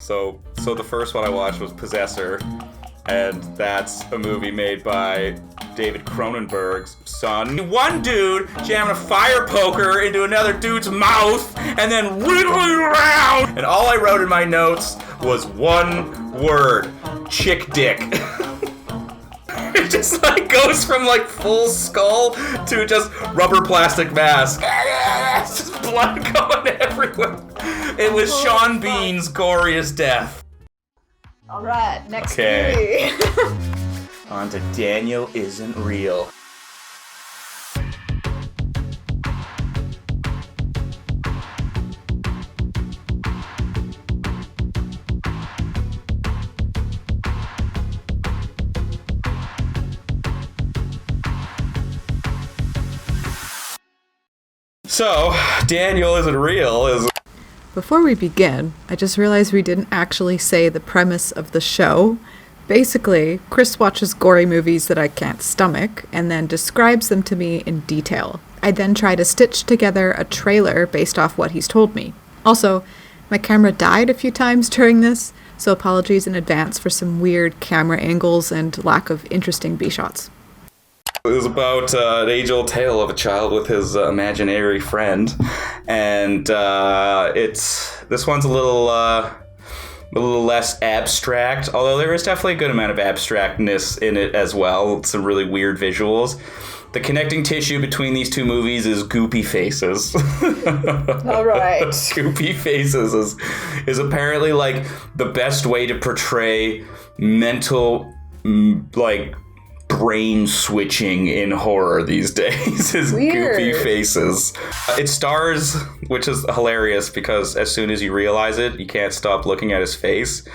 So the first one I watched was Possessor, and that's a movie made by David Cronenberg's son. One dude jamming a fire poker into another dude's mouth and then wiggling around. And all I wrote in my notes was one word: chick dick. It just like goes from like full skull to just rubber plastic mask. It's just blood going everywhere. It was Sean Bean's Gory as Death. Alright, next movie. On to Daniel Isn't Real. So, Daniel Isn't Real is... Before we begin, I just realized we didn't actually say the premise of the show. Basically, Chris watches gory movies that I can't stomach and then describes them to me in detail. I then try to stitch together a trailer based off what he's told me. Also, my camera died a few times during this, so apologies in advance for some weird camera angles and lack of interesting B-shots. It was about an age-old tale of a child with his imaginary friend, and this one's a little less abstract, although there is definitely a good amount of abstractness in it as well. Some really weird visuals. The connecting tissue between these two movies is goopy faces. All right. Goopy faces is apparently like the best way to portray mental like brain switching in horror these days is Weird. Goopy faces. It stars, which is hilarious because as soon as you realize it, you can't stop looking at his face.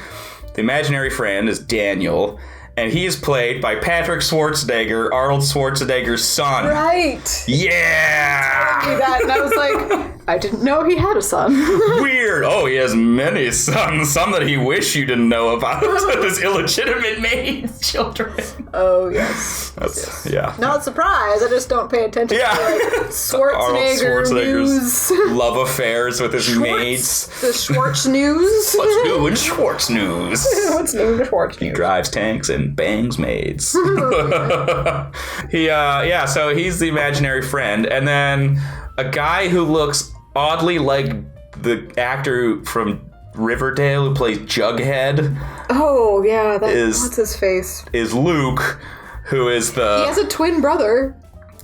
The imaginary friend is Daniel, and he is played by Patrick Schwarzenegger, Arnold Schwarzenegger's son. Right. Yeah! I knew that, and I was like, I didn't know he had a son. Weird. Oh, he has many sons. Some that he wish you didn't know about. His illegitimate maid children. Oh, yes. That's, yeah. Not surprised, I just don't pay attention to Arnold Schwarzenegger's love affairs with his maids. The Schwartz News. What's new in Schwartz News? What's new in Schwartz News? He drives tanks and bangs maids. So he's the imaginary friend, and then a guy who looks oddly like the actor from Riverdale who plays Jughead. Oh yeah, what's his face? Is Luke, who is the... He has a twin brother.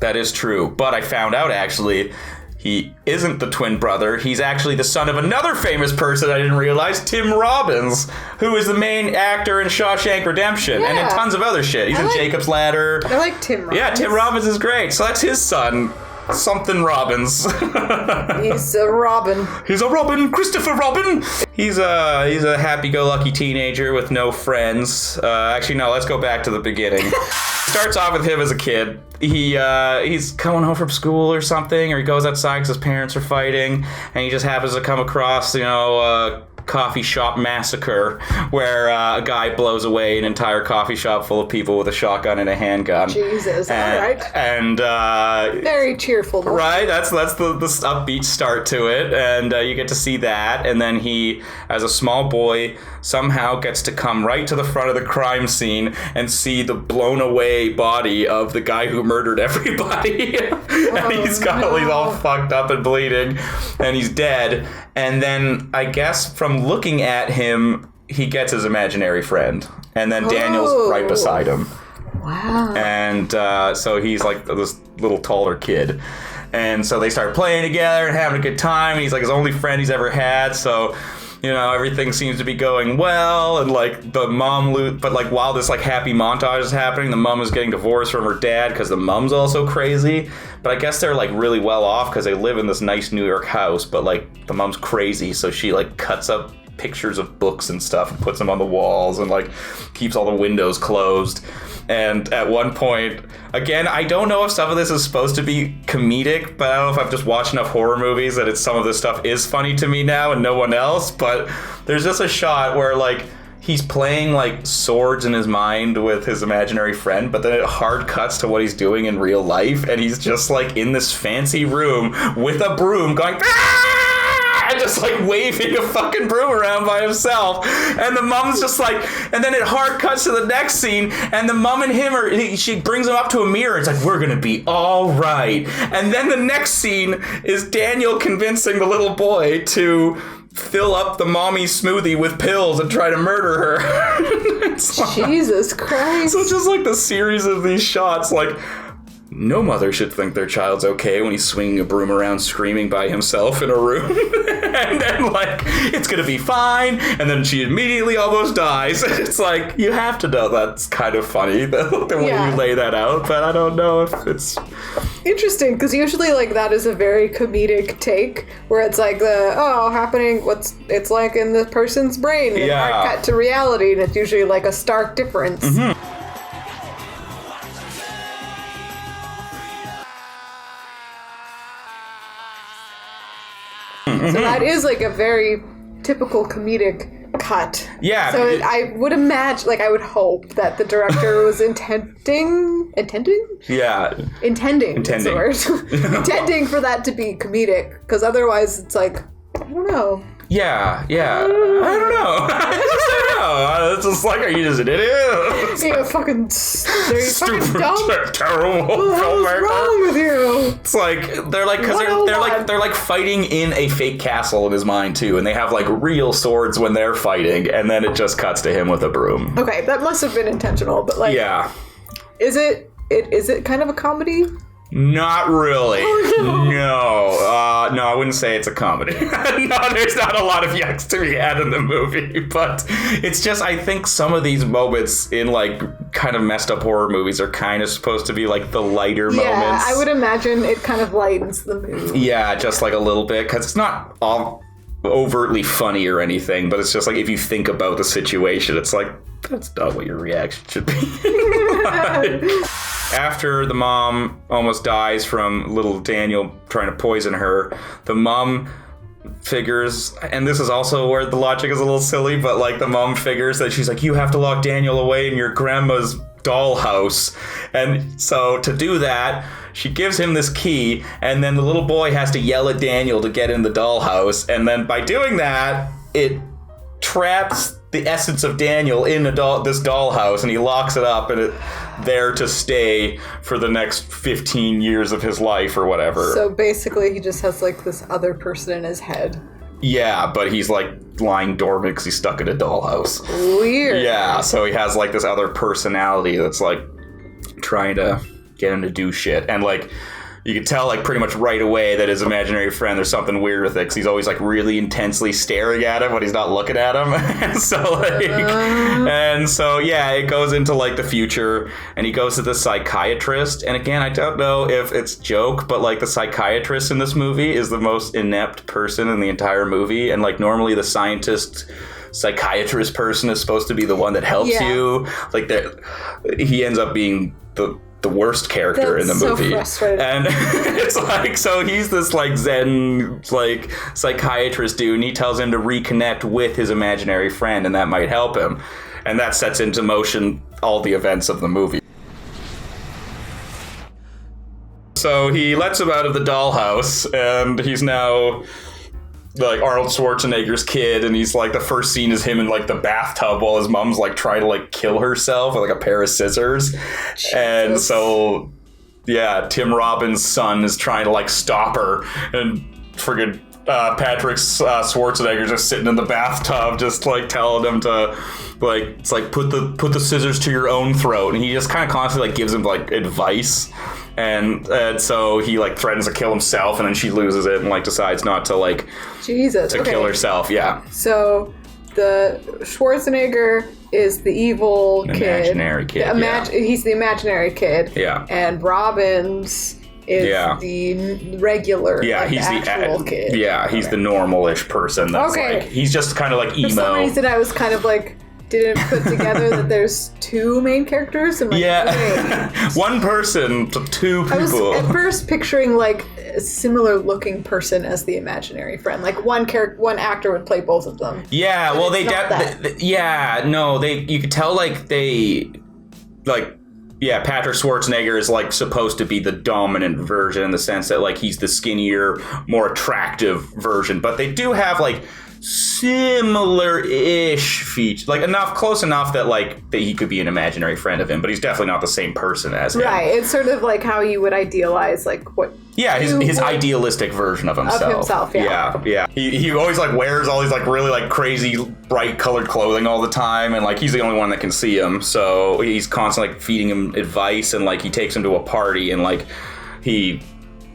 That is true, but I found out actually he isn't the twin brother. He's actually the son of another famous person I didn't realize, Tim Robbins, who is the main actor in Shawshank Redemption and in tons of other shit. He's in Jacob's Ladder. I like Tim Robbins. Yeah, Tim Robbins is great. So that's his son. Something Robbins. He's a Robin. He's a Robin, Christopher Robin. He's a happy-go-lucky teenager with no friends. Actually, no. Let's go back to the beginning. Starts off with him as a kid. He's coming home from school or something, or he goes outside because his parents are fighting, and he just happens to come across, coffee shop massacre where a guy blows away an entire coffee shop full of people with a shotgun and a handgun. Jesus, all right. And very cheerful. Right, that's the upbeat start to it, and you get to see that, and then he, as a small boy, somehow gets to come right to the front of the crime scene and see the blown away body of the guy who murdered everybody. And he's all fucked up and bleeding, and he's dead. And then I guess from looking at him, he gets his imaginary friend, and then Daniel's right beside him. Wow. And so he's like this little taller kid. And so they start playing together and having a good time. And he's like his only friend he's ever had. So, everything seems to be going well. And like the mom, but like while this like happy montage is happening, the mom is getting divorced from her dad because the mom's also crazy. But I guess they're like really well off because they live in this nice New York house. But like the mom's crazy. So she like cuts up pictures of books and stuff and puts them on the walls and like keeps all the windows closed. And at one point, again, I don't know if some of this is supposed to be comedic, but I don't know if I've just watched enough horror movies that some of this stuff is funny to me now and no one else. But there's just a shot where like he's playing like swords in his mind with his imaginary friend, but then it hard cuts to what he's doing in real life, and he's just like in this fancy room with a broom going, "Ah!" just like waving a fucking broom around by himself. And the mom's just like, and then it hard cuts to the next scene, and the mom and him she brings him up to a mirror. It's like, we're gonna be all right. And then the next scene is Daniel convincing the little boy to fill up the mommy smoothie with pills and try to murder her. Jesus Christ. So it's just like the series of these shots, like, no mother should think their child's okay when he's swinging a broom around screaming by himself in a room. And then, like, it's gonna be fine. And then she immediately almost dies. It's like, you have to know that's kind of funny, the way you lay that out. But I don't know if it's... Interesting, because usually, like, that is a very comedic take, where it's like happening, it's like in the person's brain, and hard cut to reality, and it's usually like a stark difference. Mm-hmm. So that is like a very typical comedic cut. Yeah. So I would imagine, like, I would hope that the director was intending? Yeah. Intending. That's the word. Intending for that to be comedic, because otherwise it's like, I don't know. Yeah. I don't know. It's just like, are you just an idiot? You're fucking stupid, dumb, terrible filmmaker. What's wrong with you? It's like they're like, because they're like fighting in a fake castle in his mind too, and they have like real swords when they're fighting, and then it just cuts to him with a broom. Okay, that must have been intentional, but like, is it kind of a comedy? Not really. Oh, no. No, I wouldn't say it's a comedy. No, there's not a lot of yucks to be had in the movie, but it's just, I think some of these moments in like kind of messed up horror movies are kind of supposed to be like the lighter moments. Yeah, I would imagine it kind of lightens the mood. Yeah, just like a little bit, because it's not all overtly funny or anything, but it's just like, if you think about the situation, it's like, that's not what your reaction should be. After the mom almost dies from little Daniel trying to poison her, the mom figures, and this is also where the logic is a little silly, but like the mom figures that she's like, you have to lock Daniel away in your grandma's dollhouse. And so to do that, she gives him this key, and then the little boy has to yell at Daniel to get in the dollhouse, and then by doing that, it traps the essence of Daniel in this dollhouse, and he locks it up, and it's there to stay for the next 15 years of his life or whatever. So basically he just has like this other person in his head. Yeah, but he's like lying dormant because he's stuck in a dollhouse. Weird. Yeah, so he has like this other personality that's like trying to get him to do shit. And like, you can tell like pretty much right away that his imaginary friend, there's something weird with it, because he's always like really intensely staring at him when he's not looking at him. And so yeah, it goes into like the future, and he goes to the psychiatrist. And again, I don't know if it's joke, but like the psychiatrist in this movie is the most inept person in the entire movie. And like normally the psychiatrist person is supposed to be the one that helps you. Like he ends up being the worst character in the movie. Frustrating. And it's like, so he's this like Zen like psychiatrist dude, and he tells him to reconnect with his imaginary friend, and that might help him. And that sets into motion all the events of the movie. So he lets him out of the dollhouse, and he's now like Arnold Schwarzenegger's kid, and he's like, the first scene is him in like the bathtub while his mom's like trying to like kill herself with like a pair of scissors. Jesus. And so yeah, Tim Robbins' son is trying to like stop her, and friggin' Patrick Schwarzenegger's just sitting in the bathtub, just like telling him to like, it's like, put the scissors to your own throat, and he just kind of constantly like gives him like advice. And so he like threatens to kill himself, and then she loses it and like decides not to like kill herself. Yeah. So the Schwarzenegger is the evil imaginary kid. He's the imaginary kid. Yeah. And Robbins is the regular. Yeah, like, he's the actual kid. Yeah, he's the normal-ish person. That's like, he's just kind of like emo. For some reason, I was kind of like, didn't put together that there's two main characters. And like, one person to two people. I was at first picturing like a similar looking person as the imaginary friend. Like one actor would play both of them. Yeah, well, you could tell like they like Yeah, Patrick Schwarzenegger is like supposed to be the dominant version in the sense that like he's the skinnier, more attractive version. But they do have like similar-ish features, like close enough that like that he could be an imaginary friend of him, but he's definitely not the same person as him. Right. It's sort of like how you would idealize like what. Yeah, his idealistic version of himself. Of himself, yeah. Yeah. He always like wears all these like really like crazy bright colored clothing all the time, and like he's the only one that can see him, so he's constantly like feeding him advice, and like he takes him to a party and like he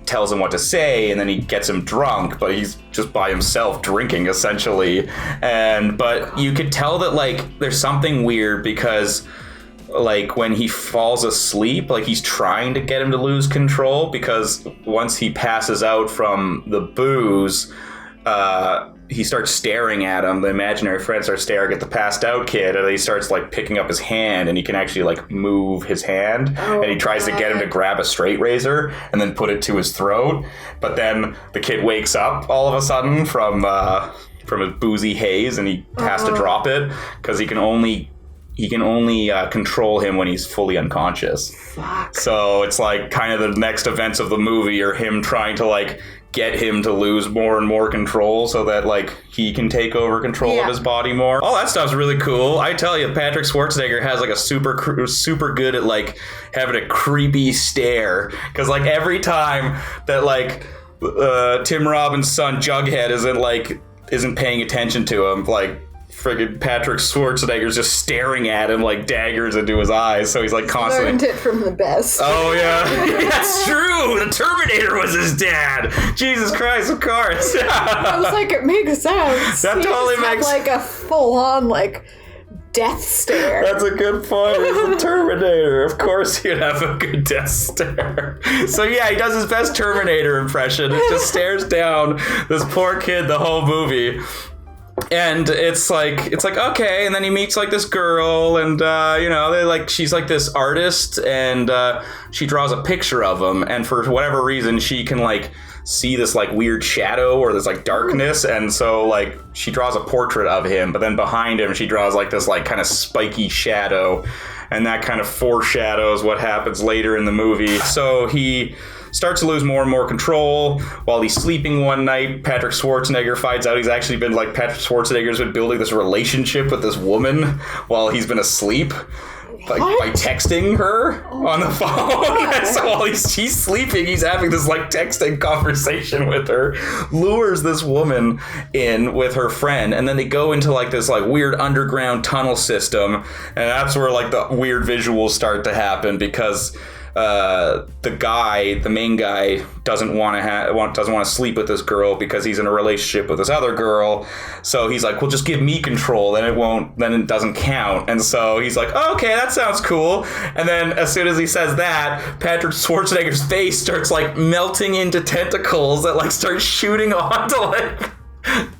tells him what to say, and then he gets him drunk, but he's just by himself drinking essentially. But you could tell that like there's something weird because like when he falls asleep, like he's trying to get him to lose control, because once he passes out from the booze, he starts staring at him. The imaginary friend starts staring at the passed out kid, and he starts like picking up his hand, and he can actually like move his hand, and he tries to get him to grab a straight razor and then put it to his throat. But then the kid wakes up all of a sudden from his boozy haze, and he has to drop it because he can only control him when he's fully unconscious. Fuck. So it's like kind of the next events of the movie are him trying to like get him to lose more and more control so that like he can take over control of his body more. All that stuff's really cool. I tell you, Patrick Schwarzenegger has like a super good at like having a creepy stare, because like every time that like Tim Robbins' son Jughead isn't paying attention to him, like friggin' Patrick Schwarzenegger's just staring at him like daggers into his eyes, so he's like constantly... Learned it from the best. Oh, yeah. That's true! The Terminator was his dad! Jesus Christ, of course! I was like, it makes sense. That totally makes... like a full-on, like, death stare. That's a good point. It's the Terminator. Of course he'd have a good death stare. So yeah, he does his best Terminator impression. He just stares down this poor kid the whole movie. And it's like okay, and then he meets like this girl, and she's like this artist, and she draws a picture of him, and for whatever reason she can like see this like weird shadow or this like darkness, and so like she draws a portrait of him, but then behind him she draws like this like kind of spiky shadow, and that kind of foreshadows what happens later in the movie. So he starts to lose more and more control. While he's sleeping one night, Patrick Schwarzenegger finds out Patrick Schwarzenegger's been building this relationship with this woman while he's been asleep. By texting her on the phone. And so while she's sleeping, he's having this like texting conversation with her, lures this woman in with her friend, and then they go into like this like weird underground tunnel system, and that's where like the weird visuals start to happen, because the main guy doesn't want to sleep with this girl because he's in a relationship with this other girl. So he's like, well, just give me control, then it doesn't count. And so he's like, oh, okay, that sounds cool. And then as soon as he says that, Patrick Schwarzenegger's face starts like melting into tentacles that like start shooting onto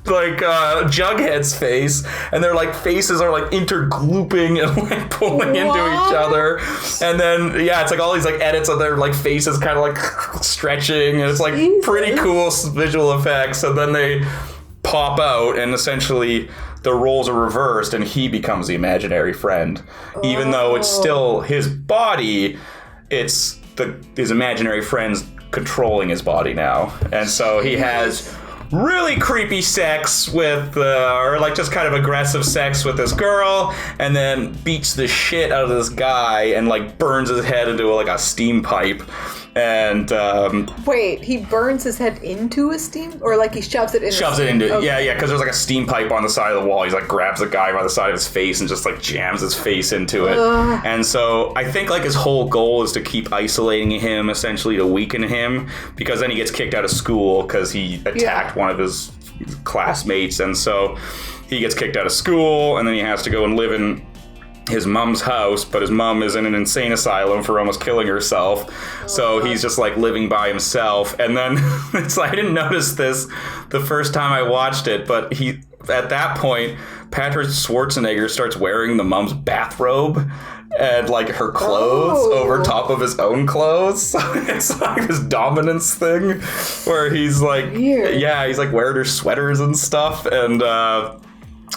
like Jughead's face, and their like faces are like interglooping and like pulling into each other, and then it's like all these like edits of their like faces kind of like stretching, and it's like pretty cool visual effects. And then they pop out, and essentially the roles are reversed, and he becomes the imaginary friend, even though it's still his body. It's his imaginary friend's controlling his body now, and so he has really creepy sex with, or like just kind of aggressive sex with this girl, and then beats the shit out of this guy and like burns his head into like a steam pipe. And wait, he burns his head into a steam, or like he shoves it into okay. Yeah, because there's like a steam pipe on the side of the wall. He's like grabs the guy by the side of his face and just like jams his face into it. And so I think like his whole goal is to keep isolating him, essentially to weaken him, because then he gets kicked out of school because he attacked one of his classmates, and so he gets kicked out of school, and then he has to go and live in his mom's house, but his mom is in an insane asylum for almost killing herself. So he's just like living by himself. And then it's like, I didn't notice this the first time I watched it, but at that point, Patrick Schwarzenegger starts wearing the mom's bathrobe and like her clothes over top of his own clothes. So it's like this dominance thing where he's like, he's like wearing her sweaters and stuff. And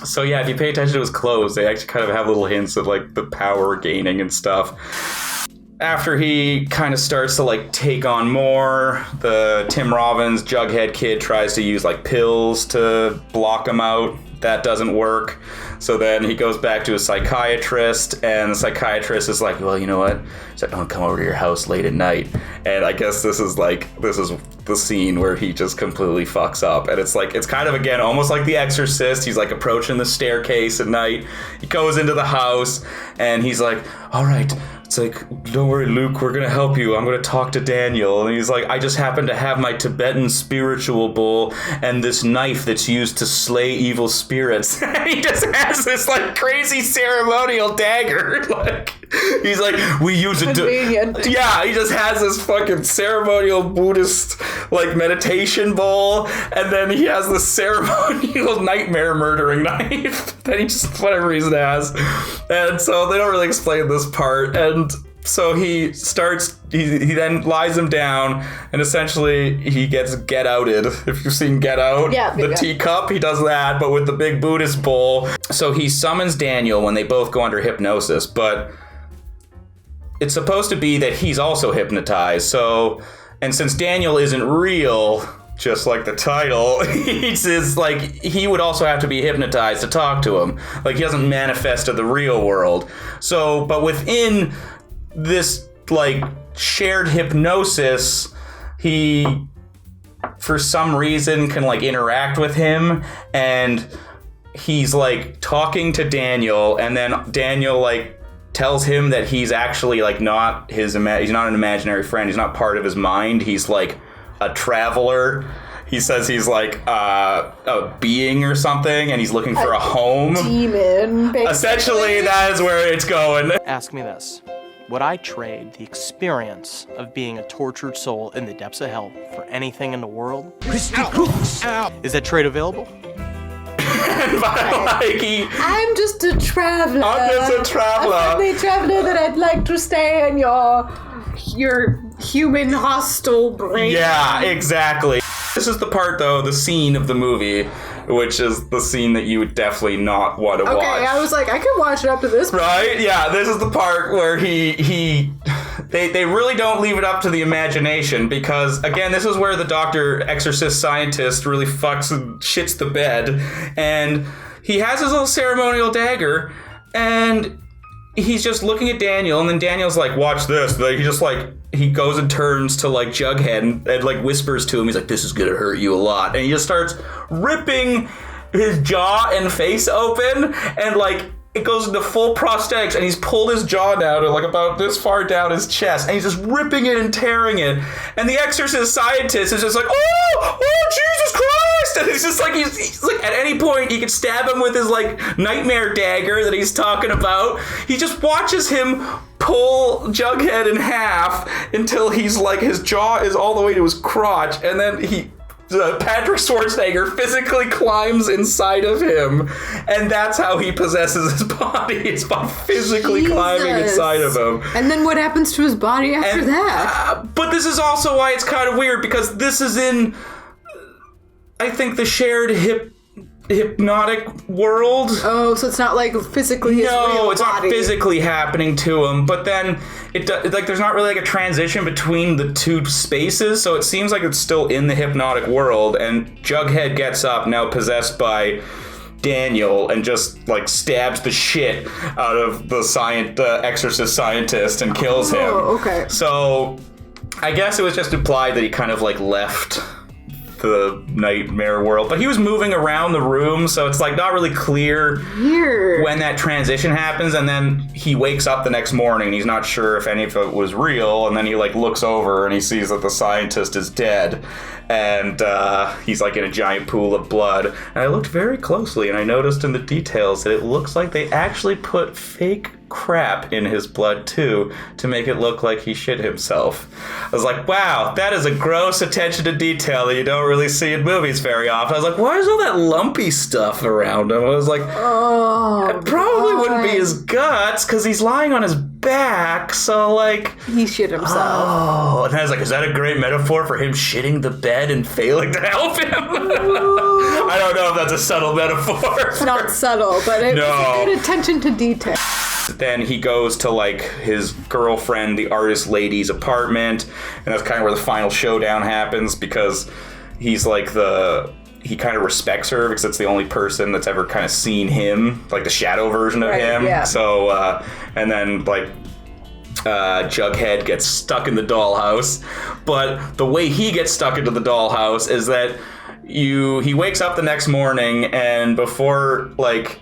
so yeah, if you pay attention to his clothes, they actually kind of have little hints of like the power gaining and stuff. after he kind of starts to like take on more, the Tim Robbins Jughead kid tries to use like pills to block him out. That doesn't work. So then he goes back to a psychiatrist, and the psychiatrist is like, well, you know what? He's like, I'm gonna come over to your house late at night. And I guess this is the scene where he just completely fucks up. And it's like, it's kind of, again, almost like The Exorcist. He's like approaching the staircase at night. He goes into the house, and he's like, all right. It's like, don't worry, Luke, we're gonna help you. I'm gonna talk to Daniel. And he's like, I just happen to have my Tibetan spiritual bowl and this knife that's used to slay evil spirits. He just has this like crazy ceremonial dagger. Like, he's like, we use it to... Yeah, he just has this fucking ceremonial Buddhist like meditation bowl, and then he has this ceremonial nightmare murdering knife that he just, for whatever reason, has. And so they don't really explain this part, and so he then lies him down, and essentially he gets get outed. If you've seen Get Out, the teacup, he does that, but with the big Buddhist bowl. So he summons Daniel when they both go under hypnosis, but it's supposed to be that he's also hypnotized. So, and since Daniel isn't real, just like the title, it's like he would also have to be hypnotized to talk to him. Like, he doesn't manifest to the real world. So, but within this like shared hypnosis, he for some reason can like interact with him, and he's like talking to Daniel, and then Daniel like tells him that he's actually like not he's not an imaginary friend. He's not part of his mind. He's like a traveler. He says he's like a being or something, and he's looking for a home. Demon, basically. Essentially, that is where it's going. Ask me this. Would I trade the experience of being a tortured soul in the depths of hell for anything in the world? Is that trade available? I'm just a traveler. I'm just a traveler. A friendly traveler that I'd like to stay in your human hostile brain. Yeah, exactly. This is the part, though, the scene of the movie, which is the scene that you would definitely not want to watch. Okay, I was like, I could watch it up to this point. Right? Yeah, this is the part where they really don't leave it up to the imagination, because, again, this is where the Dr. Exorcist scientist really fucks and shits the bed, and he has his little ceremonial dagger, and he's just looking at Daniel, and then Daniel's like, watch this. Like, he just like, he goes and turns to like Jughead and like whispers to him. He's like, this is gonna hurt you a lot. And he just starts ripping his jaw and face open, and like it goes into full prosthetics, and he's pulled his jaw down to like about this far down his chest, and he's just ripping it and tearing it. And the Exorcist scientist is just like, oh Jesus Christ! And it's just like he's like, at any point he could stab him with his like nightmare dagger that he's talking about. He just watches him pull Jughead in half until he's like, his jaw is all the way to his crotch, and then Patrick Schwarzenegger physically climbs inside of him, and that's how he possesses his body. It's by physically climbing inside of him. And then what happens to his body after that? But this is also why it's kind of weird, because this is in, I think, the shared hypnotic world. Oh, so it's not like physically his real body. No, it's not physically happening to him, but then like there's not really like a transition between the two spaces, so it seems like it's still in the hypnotic world, and Jughead gets up, now possessed by Daniel, and just like stabs the shit out of the exorcist scientist and kills him. Oh, okay. So I guess it was just implied that he kind of like left the nightmare world, but he was moving around the room, so it's like not really clear when that transition happens. And then he wakes up the next morning, he's not sure if any of it was real, and then he like looks over and he sees that the scientist is dead, and he's like in a giant pool of blood. And I looked very closely, and I noticed in the details that it looks like they actually put fake crap in his blood too, to make it look like he shit himself. I was like, wow, that is a gross attention to detail that you don't really see in movies very often. I was like, why is all that lumpy stuff around him? I was like, it probably wouldn't be his guts, because he's lying on his back, so like He shit himself. Oh, and I was like, is that a great metaphor for him shitting the bed and failing to help him? I don't know if that's a subtle metaphor. It's not subtle, but it was a good attention to detail. Then he goes to like his girlfriend, the artist lady's apartment, and that's kind of where the final showdown happens because he's like he kind of respects her because it's the only person that's ever kind of seen him, like the shadow version of him. Yeah. So, and then like Jughead gets stuck in the dollhouse, but the way he gets stuck into the dollhouse is that he wakes up the next morning and before like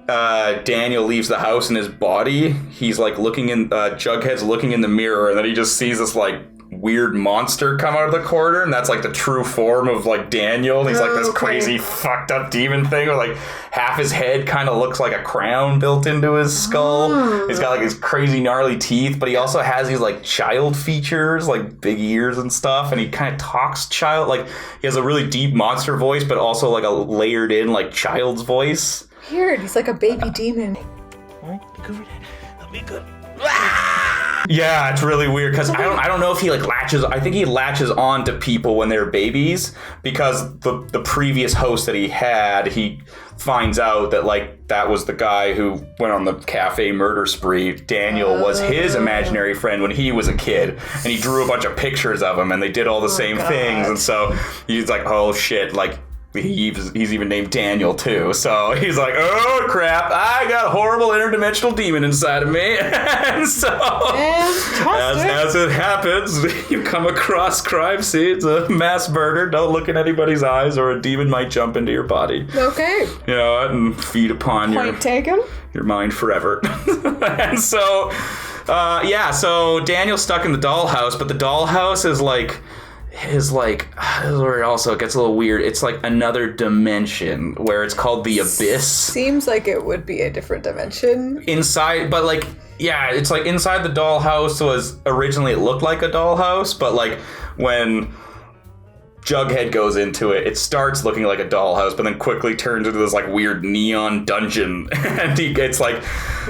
Daniel leaves the house in his body, he's like Jughead's looking in the mirror and then he just sees this like weird monster come out of the corner and that's like the true form of like Daniel. He's like this crazy fucked up demon thing where like half his head kind of looks like a crown built into his skull. He's got like his crazy gnarly teeth, but he also has these like child features, like big ears and stuff, and he kind of talks like he has a really deep monster voice but also like a layered in like child's voice. Weird, he's like a baby demon. That'll be good. Yeah, it's really weird because I don't know if he like latches. I think he latches on to people when they're babies because the previous host that he had, he finds out that like that was the guy who went on the cafe murder spree. Daniel was his imaginary friend when he was a kid, and he drew a bunch of pictures of him, and they did all the same things, and so he's like, oh shit, like. He's even named Daniel too, so he's like, oh crap, I got a horrible interdimensional demon inside of me. And so as it happens, you come across crime scenes, a mass murder, don't look in anybody's eyes or a demon might jump into your body. Okay. You know, and feed upon Point taken. Your mind forever. And so so Daniel's stuck in the dollhouse, but the dollhouse is where it also gets a little weird. It's like another dimension where it's called the Abyss. Seems like it would be a different dimension. Inside, but like, yeah, it's like inside the dollhouse was originally it looked like a dollhouse, but like when Jughead goes into it, it starts looking like a dollhouse, but then quickly turns into this like weird neon dungeon. And it's like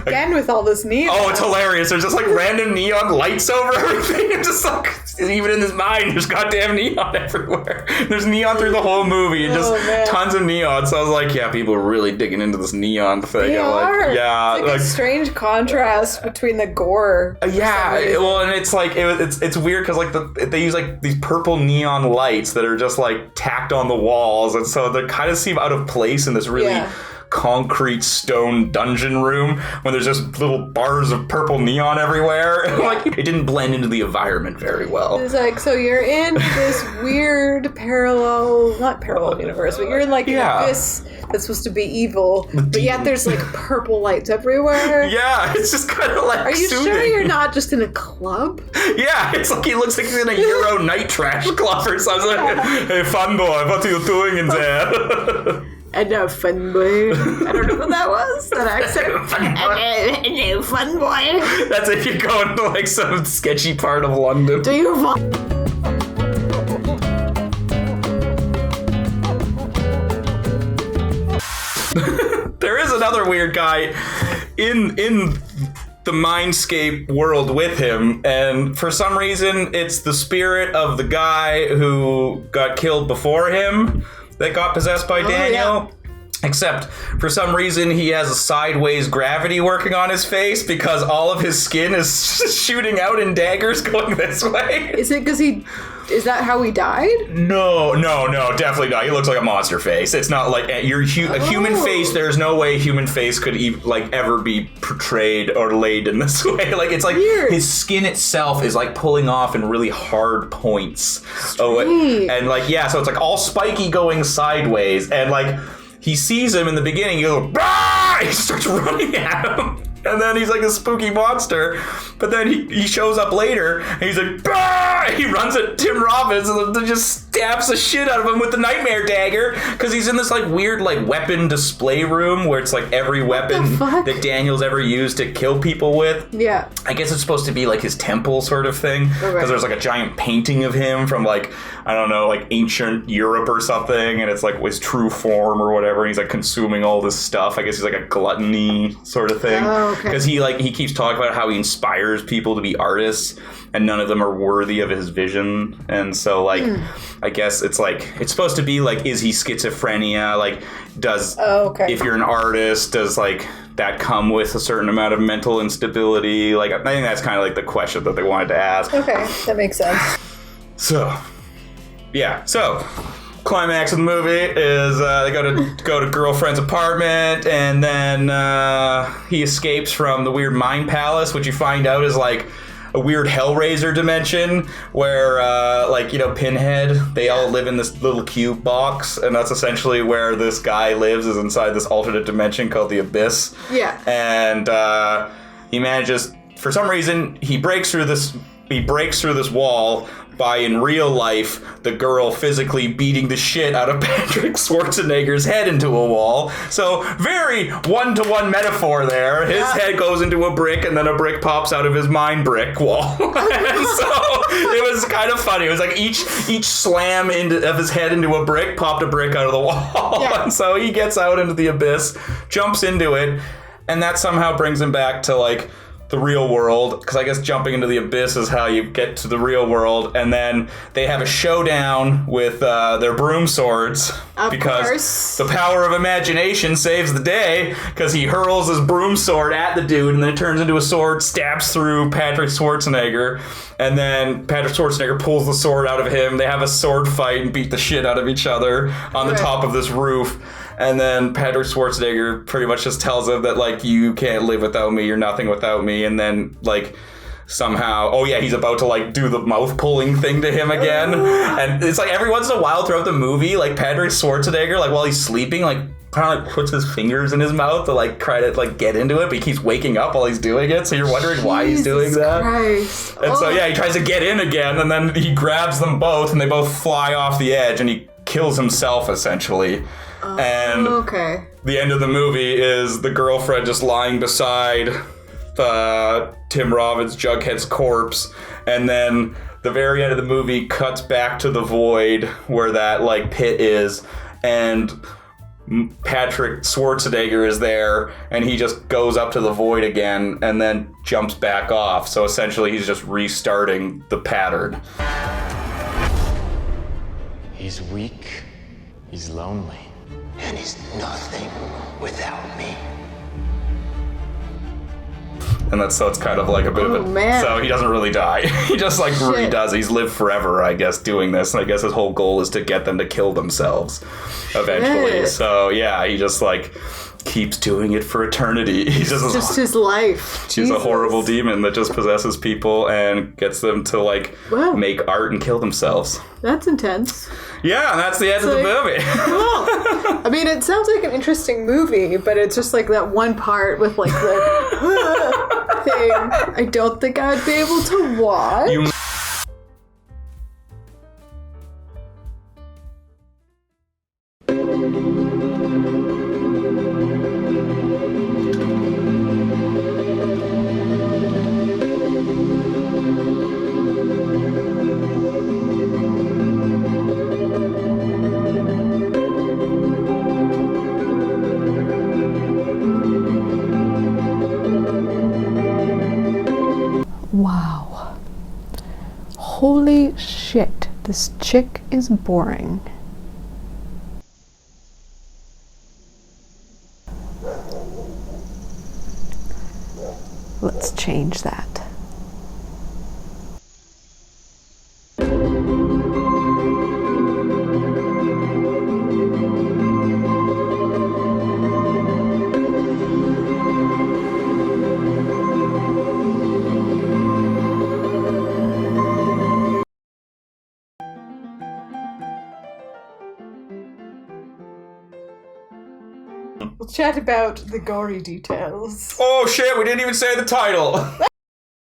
again with all this neon. Oh, it's hilarious. There's just like random neon lights over everything. And just like even in his mind, there's goddamn neon everywhere. There's neon through the whole movie. And just tons of neon. So I was like, yeah, people are really digging into this neon thing. They are. Like, yeah, it's like a strange contrast between the gore. Well, and it's like it's weird because like they use like these purple neon lights that are just like tacked on the walls, and so they kind of seem out of place in this really concrete stone dungeon room when there's just little bars of purple neon everywhere. Like it didn't blend into the environment very well. It's like, so you're in this weird not parallel universe, but you're in like an abyss that's supposed to be evil, but yet there's like purple lights everywhere. Yeah, it's just kind of like, are you soothing. sure you're not just in a club? Yeah, it's like he looks like he's in a Euro night trash club or something. Hey, fun boy, what are you doing in there? No, fun boy. I don't know what that was. That accent. No, fun boy. That's if you go into like some sketchy part of London. Do you There is another weird guy in the Mindscape world with him, and for some reason it's the spirit of the guy who got killed before him that got possessed by Daniel. Except, for some reason, he has a sideways gravity working on his face because all of his skin is shooting out in daggers going this way. Is it because is that how he died? No, definitely not. He looks like a monster face. It's not like a human face. There's no way human face could ever be portrayed or laid in this way. Like it's like weird. His skin itself is like pulling off in really hard points. So it's like all spiky going sideways, and like he sees him in the beginning. He goes, "Bah!" He starts running at him. And then he's like a spooky monster. But then he shows up later, and he's like, bah! He runs at Tim Robbins and just stabs the shit out of him with the nightmare dagger. Because he's in this like weird like weapon display room where it's like every weapon that Daniel's ever used to kill people with. Yeah. I guess it's supposed to be like his temple sort of thing. Because there's like a giant painting of him from like, I don't know, like ancient Europe or something. And it's like his true form or whatever. And he's like consuming all this stuff. I guess he's like a gluttony sort of thing. Oh. okay. Because he keeps talking about how he inspires people to be artists, and none of them are worthy of his vision. And so, like, I guess it's like, it's supposed to be like, is he schizophrenia? Like, if you're an artist, does like that come with a certain amount of mental instability? Like, I think that's kind of like the question that they wanted to ask. Okay, that makes sense. So, yeah. So, climax of the movie is they go to girlfriend's apartment, and then he escapes from the weird mind palace, which you find out is like a weird Hellraiser dimension where, Pinhead, they all live in this little cube box, and that's essentially where this guy lives, is inside this alternate dimension called the Abyss. Yeah. And he manages, for some reason, he breaks through this wall by, in real life, the girl physically beating the shit out of Patrick Schwarzenegger's head into a wall. So, very one-to-one metaphor there. His head goes into a brick, and then a brick pops out of his mind brick wall. So, it was kind of funny. It was like each slam of his head into a brick popped a brick out of the wall. Yeah. And so he gets out into the abyss, jumps into it, and that somehow brings him back to, like, the real world, because I guess jumping into the abyss is how you get to the real world. And then they have a showdown with their broom swords, because the power of imagination saves the day, because he hurls his broom sword at the dude, and then it turns into a sword, stabs through Patrick Schwarzenegger, and then Patrick Schwarzenegger pulls the sword out of him. They have a sword fight and beat the shit out of each other on the top of this roof. And then Patrick Schwarzenegger pretty much just tells him that, like, you can't live without me, you're nothing without me. And then, like, somehow, he's about to, like, do the mouth-pulling thing to him again. And it's like every once in a while throughout the movie, like, Patrick Schwarzenegger, like, while he's sleeping, like, kind of like puts his fingers in his mouth to, like, try to, like, get into it, but he keeps waking up while he's doing it, so you're wondering why he's doing that. Christ. And so, he tries to get in again, and then he grabs them both, and they both fly off the edge, and he kills himself, essentially. And the end of the movie is the girlfriend just lying beside Tim Robbins' Jughead's corpse, and then the very end of the movie cuts back to the void where that, like, pit is, and Patrick Schwarzenegger is there, and he just goes up to the void again and then jumps back off. So essentially he's just restarting the pattern. He's weak, he's lonely, and he's nothing without me. And it's kind of like a bit of it. Man. So he doesn't really die. He just, like, redoes. He's lived forever, I guess, doing this. And I guess his whole goal is to get them to kill themselves eventually. Shit. So, yeah, he just, like, keeps doing it for eternity. He's just his life. He's a horrible demon that just possesses people and gets them to, like, make art and kill themselves. That's intense. Yeah, and that's the end of the movie. Cool. I mean, it sounds like an interesting movie, but it's just like that one part with, like, the thing I don't think I'd be able to watch. Wow. Holy shit, this chick is boring. Let's change that. We'll chat about the gory details. Oh shit, we didn't even say the title.